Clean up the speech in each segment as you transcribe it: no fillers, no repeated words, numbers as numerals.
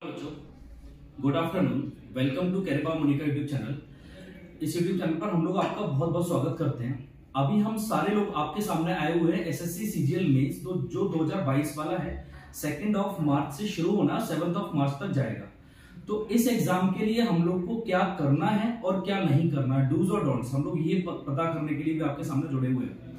बच्चों, good afternoon. Welcome to कैरिबा Monika YouTube channel. इस यूट्यूब चैनल पर हम लोग आपका बहुत बहुत स्वागत करते हैं। अभी हम सारे लोग आपके सामने आए हुए हैं एसएससी सीजीएल मेंस जो 2022 वाला है। 2 मार्च से शुरू होना 7 मार्च तक जाएगा। तो इस एग्जाम के लिए हम लोग को क्या करना है और क्या नहीं करना है, डूज और डोंट्स, हम लोग ये पता करने के लिए भी आपके सामने जुड़े हुए हैं।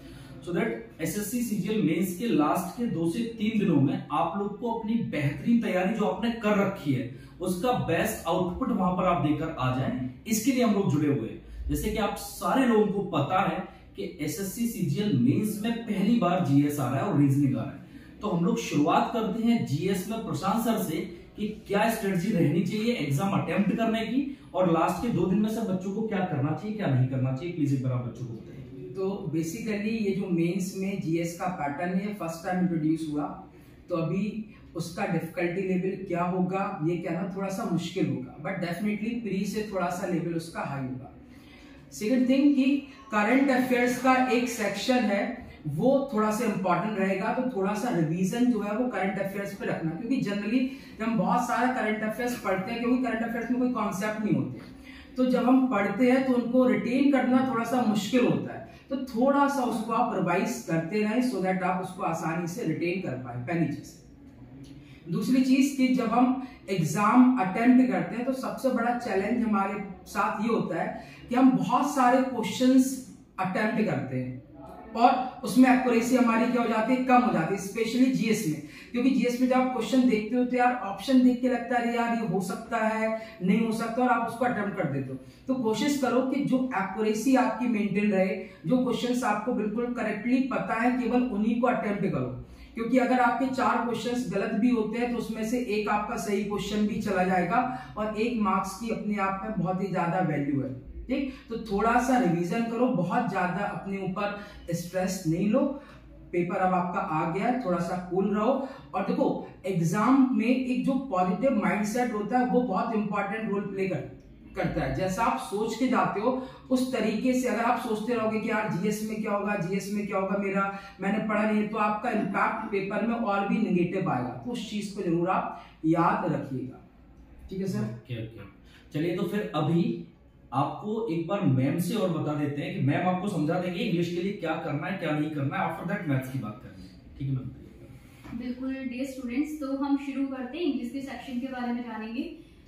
So that SSC CGL mains के लास्ट के 2 से 3 दिनों में आप लोग को अपनी बेहतरीन तैयारी जो आपने कर रखी है उसका बेस्ट आउटपुट वहां पर आप देकर आ जाए, इसके लिए हम लोग जुड़े हुए हैं। जैसे कि आप सारे लोगों को पता है कि एसएससी सीजीएल मेंस में पहली बार जीएस आ रहा है और रीजनिंग आ रहा है। तो हम लोग शुरुआत करते हैं जीएस में प्रशांत सर से कि क्या स्ट्रेटजी रहनी चाहिए एग्जाम अटेम्प्ट करने की, और लास्ट के 2 दिन में से बच्चों को क्या करना चाहिए क्या नहीं करना चाहिए, प्लीज एक बार आप बच्चों को बताइए। तो बेसिकली ये जो मेंस में जीएस का पैटर्न है फर्स्ट टाइम इंट्रोड्यूस हुआ, तो अभी उसका डिफिकल्टी लेवल क्या होगा ये कहना थोड़ा सा मुश्किल होगा, बट डेफिनेटली प्री से थोड़ा सा लेवल उसका हाई होगा। सेकंड थिंग कि करंट अफेयर्स का एक सेक्शन है वो थोड़ा सा इंपॉर्टेंट रहेगा, तो थोड़ा सा रिवीजन जो है वो करंट अफेयर्स पे रखना, क्योंकि जनरली हम बहुत सारा करंट अफेयर्स पढ़ते हैं क्योंकि करंट अफेयर्स में कोई कॉन्सेप्ट नहीं होते, तो जब हम पढ़ते हैं तो उनको रिटेन करना थोड़ा सा मुश्किल होता है। तो थोड़ा सा उसको आप रिवाइज करते रहें सो दैट आप उसको आसानी से रिटेन कर पाए, पहली चीज। दूसरी चीज कि जब हम एग्जाम अटेम्प्ट करते हैं तो सबसे बड़ा चैलेंज हमारे साथ ये होता है कि हम बहुत सारे क्वेश्चंस अटेम्प्ट करते हैं और उसमें एक्यूरेसी हमारी क्या हो जाती है, कम हो जाती है, स्पेशली जीएस में। क्योंकि जीएस में जब आप क्वेश्चन देखते हो तो यार ऑप्शन देख के लगता है यार ये हो सकता है नहीं हो सकता, और आप उसको अटेम्प्ट कर देते हो। तो कोशिश करो कि जो एक्यूरेसी आपकी मेंटेन रहे, जो क्वेश्चंस आपको बिल्कुल करेक्टली पता है केवल उन्हीं को अटेम्प्ट करो, क्योंकि अगर आपके 4 क्वेश्चंस गलत भी होते हैं तो उसमें से एक आपका सही क्वेश्चन भी चला जाएगा और 1 मार्क्स की अपने आप में बहुत ही ज्यादा वैल्यू है। ठीक, तो थोड़ा सा रिवीजन करो, बहुत ज्यादा अपने ऊपर स्ट्रेस नहीं लो। पेपर अब आपका आ गया है, थोड़ा सा कूल रहो। और देखो एग्जाम में एक जो पॉजिटिव माइंडसेट होता है वो बहुत इंपॉर्टेंट रोल प्ले करता है। जैसा आप सोच के जाते हो उस तरीके से अगर आप सोचते रहोगे कि यार जीएस में क्या होगा, जीएस में क्या होगा, मैंने पढ़ा नहीं है, तो आपका इम्पैक्ट पेपर में और भी नेगेटिव आएगा। तो उस चीज को जरूर आप याद रखिएगा। ठीक है सर? ओके। चलिए, तो फिर अभी आपको एक बार मैम से और बता देते हैं कि मैम आपको समझा देंगे इंग्लिश के लिए क्या करना है क्या नहीं करना है। आफ्टर दैट मैथ्स की बात करनी है। ठीक है मैम? बिल्कुल डियर स्टूडेंट्स, तो हम शुरू करते हैं इंग्लिश के सेक्शन के बारे में जानेंगे।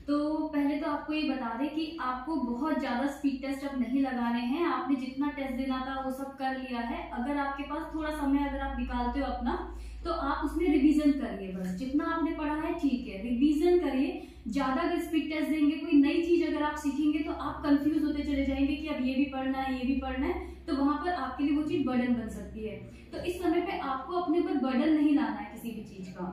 तो पहले तो आपको ये बता दें कि आपको बहुत ज़्यादा स्पीड टेस्ट अब नहीं लगाने हैं। आपने जितना टेस्ट देना था वो सब कर लिया है। अगर आपके पास थोड़ा समय अगर आप निकालते हो अपना, तो आप उसमें रिवीजन करिए। बस जितना आपने पढ़ा है ठीक है, रिवीजन करिए। ज़्यादा अगर स्पीड टेस्ट देंगे, कोई नई चीज़ अगर आप सीखेंगे तो आप कंफ्यूज होते चले जाएंगे कि अब ये भी पढ़ना है ये भी पढ़ना है, तो वहाँ पर आपके लिए वो चीज़ बर्डन बन सकती है। तो इस समय पे आपको अपने ऊपर बर्डन नहीं लाना है किसी भी चीज़ का।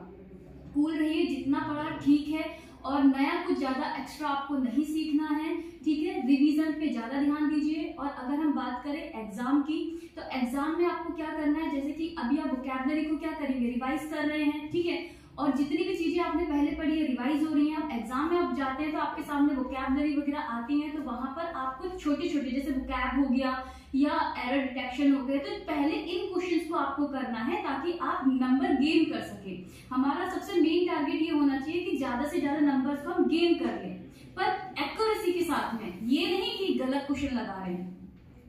कूल रहिए, जितना पढ़ा ठीक है, और नया कुछ ज्यादा एक्स्ट्रा आपको नहीं सीखना है। ठीक है, रिवीजन पे ज्यादा ध्यान दीजिए। और अगर हम बात करें एग्जाम की, तो एग्जाम में आपको क्या करना है, जैसे कि अभी आप वोकैबुलरी को क्या करेंगे, रिवाइज कर रहे हैं। ठीक है, और जितनी भी चीजें आपने पहले पढ़ी है रिवाइज हो रही हैं। अब एग्जाम में आप जाते हैं तो आपके सामने वोकैबुलरी वगैरह आती है, तो वहां पर आपको छोटे छोटे जैसे वोकैब हो गया या एरर डिटेक्शन हो गए, तो पहले इन क्वेश्चंस को आपको करना है ताकि आप नंबर गेन कर सके। हमारा सबसे मेन टारगेट ये होना चाहिए कि ज्यादा से ज्यादा नंबर्स को हम गेन कर लें, पर एक्यूरेसी के साथ में, ये नहीं कि गलत क्वेश्चन लगा रहे हैं।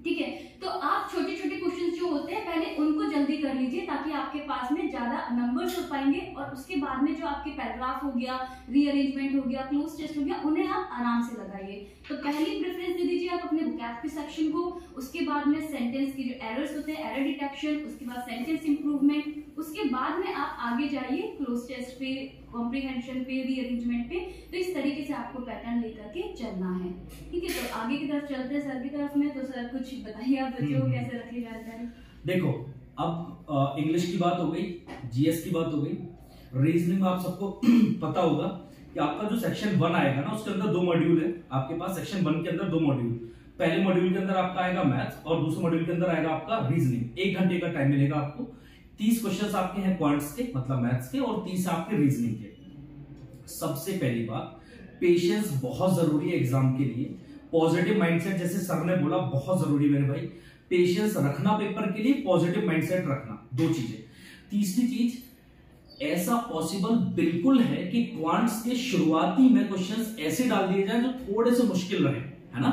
ठीक है, तो आप छोटे छोटे क्वेश्चंस जो होते हैं पहले उनको जल्दी कर लीजिए ताकि आपके पास में ज्यादा नंबर्स हो पाएंगे, और उसके बाद में जो आपके पैराग्राफ हो गया, रीअरेंजमेंट हो गया, क्लोज टेस्ट हो गया, उन्हें आप आराम से लगाइए। तो पहली प्रेफरेंस दे दीजिए आप अपने वोकैब के सेक्शन को, उसके बाद में सेंटेंस की जो एरर्स होते हैं, एरर डिटेक्शन, उसके बाद सेंटेंस इंप्रूवमेंट, उसके बाद में आप आगे जाइए क्लोज टेस्ट पे, कॉम्प्रिहेंशन पे, रीअरेंजमेंट पे। तो इस तरीके से आपको पैटर्न लेकर के चलना है। ठीक है, तो आगे की तरफ चलते हैं सर की तरफ में। तो सर कुछ बताइए आप बच्चों को कैसे रखी जानकारी। देखो, अब इंग्लिश की बात हो गई, जीएस की बात हो गई, रीजनिंग में आप सबको पता होगा कि आपका जो सेक्शन 1 आएगा ना, उसके अंदर 2 मॉड्यूल है आपके पास। सेक्शन 1 के अंदर 2 मॉड्यूल, पहले मॉड्यूल के अंदर आपका आएगा मैथ्स और दूसरे मॉड्यूल के अंदर आएगा आपका रीजनिंग। 1 घंटे का टाइम मिलेगा आपको। 30 क्वेश्चंस आपके हैं क्वांट्स के, मतलब मैथ्स के, और 30 आपके रीजनिंग के। सबसे पहली बात, पेशेंस बहुत जरूरी है एग्जाम के लिए। पॉजिटिव माइंडसेट, जैसे सर ने बोला, बहुत जरूरी है मेरे भाई। पेशेंस रखना पेपर के लिए, पॉजिटिव माइंडसेट रखना, 2 चीजें। तीसरी चीज, ऐसा पॉसिबल बिल्कुल है कि क्वांट्स के शुरुआती में क्वेश्चंस ऐसे डाल दिए जाए जो थोड़े से मुश्किल रहे, है ना,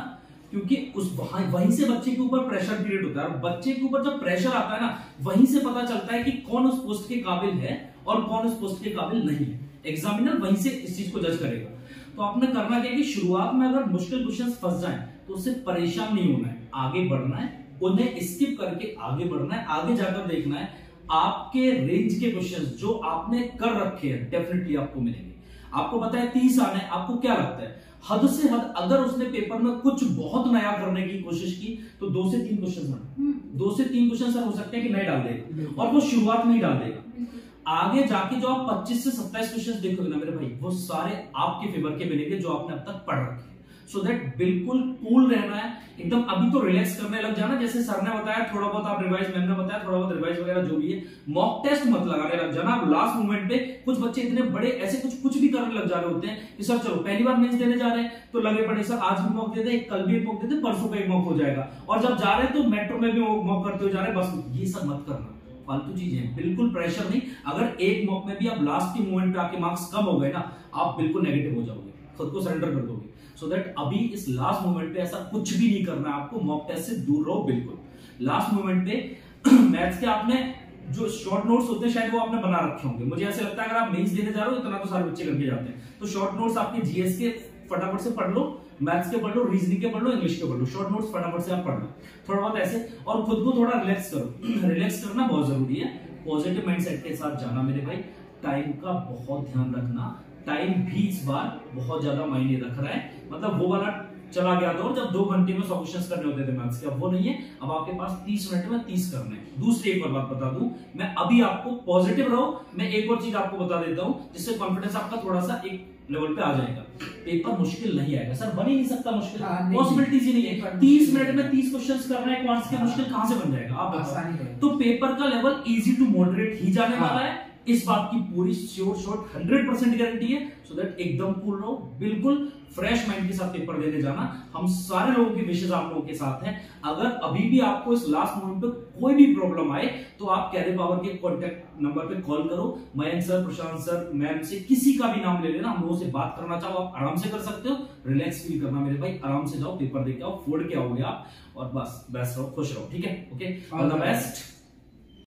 क्योंकि उस वहीं से बच्चे के ऊपर प्रेशर क्रिएट होता है। बच्चे के ऊपर जब प्रेशर आता है ना, वहीं से पता चलता है कि कौन उस पोस्ट के काबिल है और कौन उस पोस्ट के काबिल नहीं है। एग्जामिनर वहीं से इस चीज को जज करेगा। तो आपने करना क्या कि शुरुआत में अगर मुश्किल क्वेश्चंस फंस जाएं तो उससे परेशान नहीं होना है, आगे बढ़ना है, उन्हें स्किप करके आगे बढ़ना है, आगे जाकर देखना है आपके रेंज के क्वेश्चंस जो आपने कर रखे हैं डेफिनेटली आपको मिलेंगे। आपको पता है 30 आने, आपको क्या लगता है हद से हद अगर उसने पेपर में कुछ बहुत नया करने की कोशिश की तो 2 से 3 क्वेश्चन बने, 2 से 3 क्वेश्चन सर हो सकते हैं कि नहीं डाल देगा, और वो शुरुआत में ही डाल देगा। आगे जाके जो आप 25 से 27 क्वेश्चन देखोगे ना मेरे भाई, वो सारे आपके फेवर के मिलेंगे जो आपने अब तक पढ़ रखे। सो दैट बिल्कुल कूल रहना है एकदम। अभी तो रिलैक्स करने लग जाना, जैसे सर ने बताया थोड़ा बहुत आप रिवाइज, मैम ने बताया थोड़ा बहुत रिवाइज वगैरह जो भी है। मॉक टेस्ट मत लगाने लग जाना आप लास्ट मोमेंट पे। कुछ बच्चे इतने बड़े ऐसे कुछ भी करने लग जा रहे होते हैं कि सर चलो पहली बार मेंस देने जा रहे हैं तो लगे पड़े सर आज भी मॉक दे दे, कल भी एक मॉक दे दे, परसों का एक मॉक हो जाएगा, और जब जा रहे हैं तो मेट्रो में भी मॉक करते हुए जा रहे हैं। बस ये सब मत करना, फालतू चीजें, बिल्कुल प्रेशर नहीं। अगर एक मॉक में भी आप लास्ट के मोमेंट पे आपके मार्क्स कम हो गए ना, आप बिल्कुल नेगेटिव हो जाओगे, खुद को सरेंडर कर दोगे। सो दैट अभी इस लास्ट मोमेंट पे ऐसा कुछ भी नहीं करना है आपको, मॉक टेस्ट से दूर रहो बिल्कुल। लास्ट मोमेंट पे मैथ्स के आपने जो शॉर्ट नोट्स होते हैं शायद वो आपने बना रखे होंगे, मुझे ऐसे लगता है अगर आप मेंस देने जा रहे हो इतना तो सारे बच्चे करके जाते हैं, तो शॉर्ट नोट्स आपके जीएस के फटाफट से पढ़ लो, मैथ्स के पढ़ लो, रीजनिंग के पढ़ लो, इंग्लिश के पढ़ लो, शॉर्ट नोट्स फटाफट से आप पढ़ लो थोड़ा बहुत ऐसे, और खुद को थोड़ा रिलैक्स करो। रिलैक्स करना बहुत जरूरी है, पॉजिटिव माइंडसेट के साथ जाना मेरे भाई। टाइम का बहुत ध्यान रखना, टाइम भी इस बार बहुत ज्यादा मायने रख रहा है, मतलब वो वाला चला गया था और जब 2 घंटे में 100 क्वेश्चंस करने होते थे मैथ्स के, अब वो नहीं है, अब आपके पास 30 मिनट में 30 करने हैं। दूसरी एक और बात बता दूं मैं, अभी आपको पॉजिटिव रहो, मैं एक और चीज आपको बता देता हूं जिससे कॉन्फिडेंस आपका थोड़ा सा एक लेवल पे आ जाएगा। पेपर मुश्किल नहीं आएगा सर, बन ही नहीं सकता मुश्किल, पॉसिबिलिटीज ही नहीं है। 30 मिनट में 30 क्वेश्चंस करना है क्वांट्स के, मुश्किल कहां से बन जाएगा आप बताओ। तो पेपर का लेवल इजी टू मॉडरेट ही जाने वाला है, इस बात की पूरी श्योर 100% गारंटी है। सो दैट एकदम कूल रहो, बिल्कुल फ्रेश माइंड के साथ पेपर देने जाना। हम सारे लोगों की विशेष आप लोगों के साथ हैं। अगर अभी भी आपको इस लास्ट मोमेंट पे कोई भी प्रॉब्लम आए तो आप कैरियर पावर के कॉन्टैक्ट नंबर पे कॉल करो, मयंक सर, प्रशांत सर, मैम से किसी का भी नाम ले लेना, हम लोगों से बात करना चाहो आप आराम से कर सकते हो। रिलैक्स फील करना मेरे भाई, आराम से जाओ, पेपर देके आओ, फोड़ के आओगे आप, और बस बेस्ट रहो, खुश रहो, ठीक है, ओके, ऑल द बेस्ट।